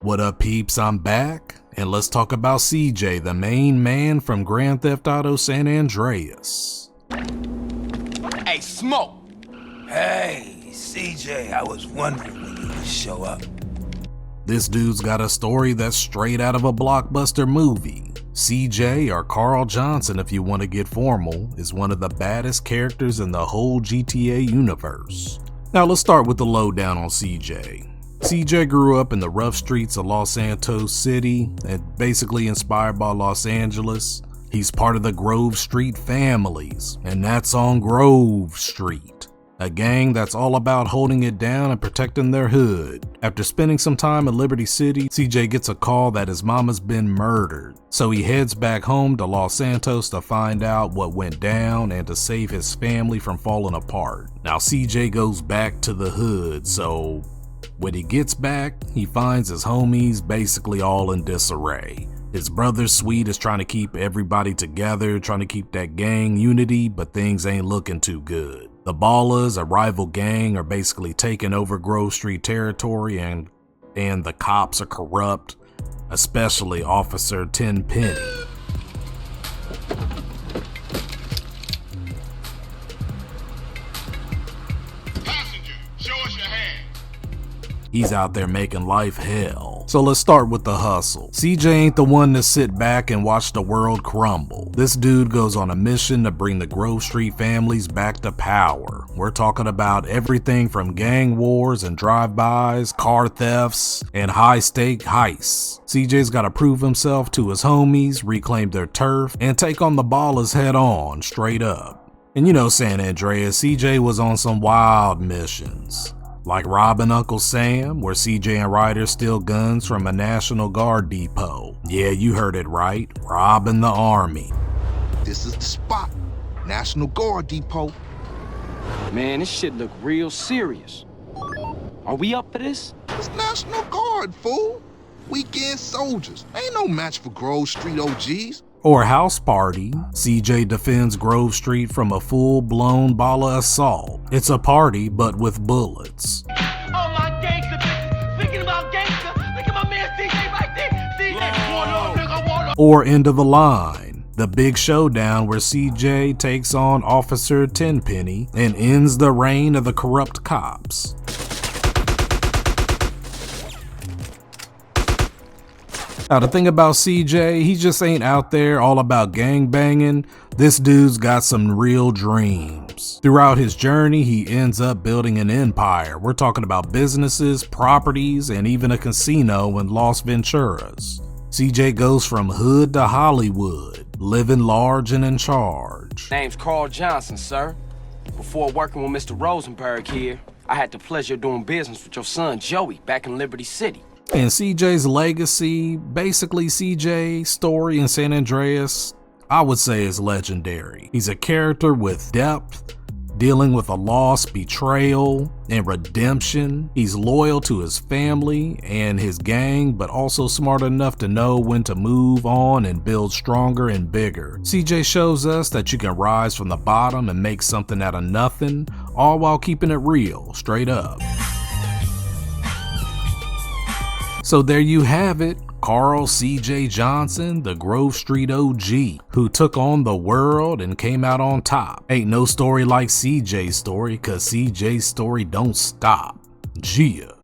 What up, peeps? I'm back, and let's talk about CJ, the main man from Grand Theft Auto San Andreas. Hey, Smoke! Hey, CJ, I was wondering when you would show up. This dude's got a story that's straight out of a blockbuster movie. CJ, or Carl Johnson if you want to get formal, is one of the baddest characters in the whole GTA universe. Now let's start with the lowdown on CJ. CJ grew up in the rough streets of Los Santos City and basically inspired by Los Angeles. He's part of the Grove Street families, and that's on Grove Street, a gang that's all about holding it down and protecting their hood. After spending some time in Liberty City, CJ gets a call that his mama's been murdered. So he heads back home to Los Santos to find out what went down and to save his family from falling apart. Now CJ goes back to the hood, so when he gets back, he finds his homies basically all in disarray. His brother Sweet is trying to keep everybody together, trying to keep that gang unity, but things ain't looking too good. The Ballas, a rival gang, are basically taking over Grove Street territory, and the cops are corrupt, especially Officer Tenpenny. Passenger, show us your hand. He's out there making life hell. So let's start with the hustle. CJ ain't the one to sit back and watch the world crumble. This dude goes on a mission to bring the Grove Street families back to power. We're talking about everything from gang wars and drive-bys, car thefts, and high-stake heists. CJ's gotta prove himself to his homies, reclaim their turf, and take on the Ballas head on, straight up. And you know San Andreas, CJ was on some wild missions. Like robbing Uncle Sam, where CJ and Ryder steal guns from a National Guard depot. Yeah, you heard it right, robbing the army. This is the spot. National Guard Depot. Man, this shit look real serious. Are we up for this? It's National Guard, fool. Weekend soldiers. Ain't no match for Grove Street OGs. Or House Party, CJ defends Grove Street from a full-blown Balla assault. It's a party, but with bullets. Oh, my gangster bitches. Speaking about gangster, look at my man CJ right there. CJ, Or End of the Line, the big showdown where CJ takes on Officer Tenpenny and ends the reign of the corrupt cops. Now the thing about CJ, he just ain't out there all about gang banging. This dude's got some real dreams. Throughout his journey, he ends up building an empire. We're talking about businesses, properties, and even a casino in Las Venturas. CJ goes from hood to Hollywood, living large and in charge. Name's Carl Johnson, sir. Before working with Mr. Rosenberg here, I had the pleasure of doing business with your son Joey back in Liberty City. And CJ's legacy, basically CJ's story in San Andreas, I would say is legendary. He's a character with depth, dealing with a loss, betrayal, and redemption. He's loyal to his family and his gang, but also smart enough to know when to move on and build stronger and bigger. CJ shows us that you can rise from the bottom and make something out of nothing, all while keeping it real, straight up. So there you have it, Carl CJ Johnson, the Grove Street OG, who took on the world and came out on top. Ain't no story like CJ's story, cause CJ's story don't stop. Gia.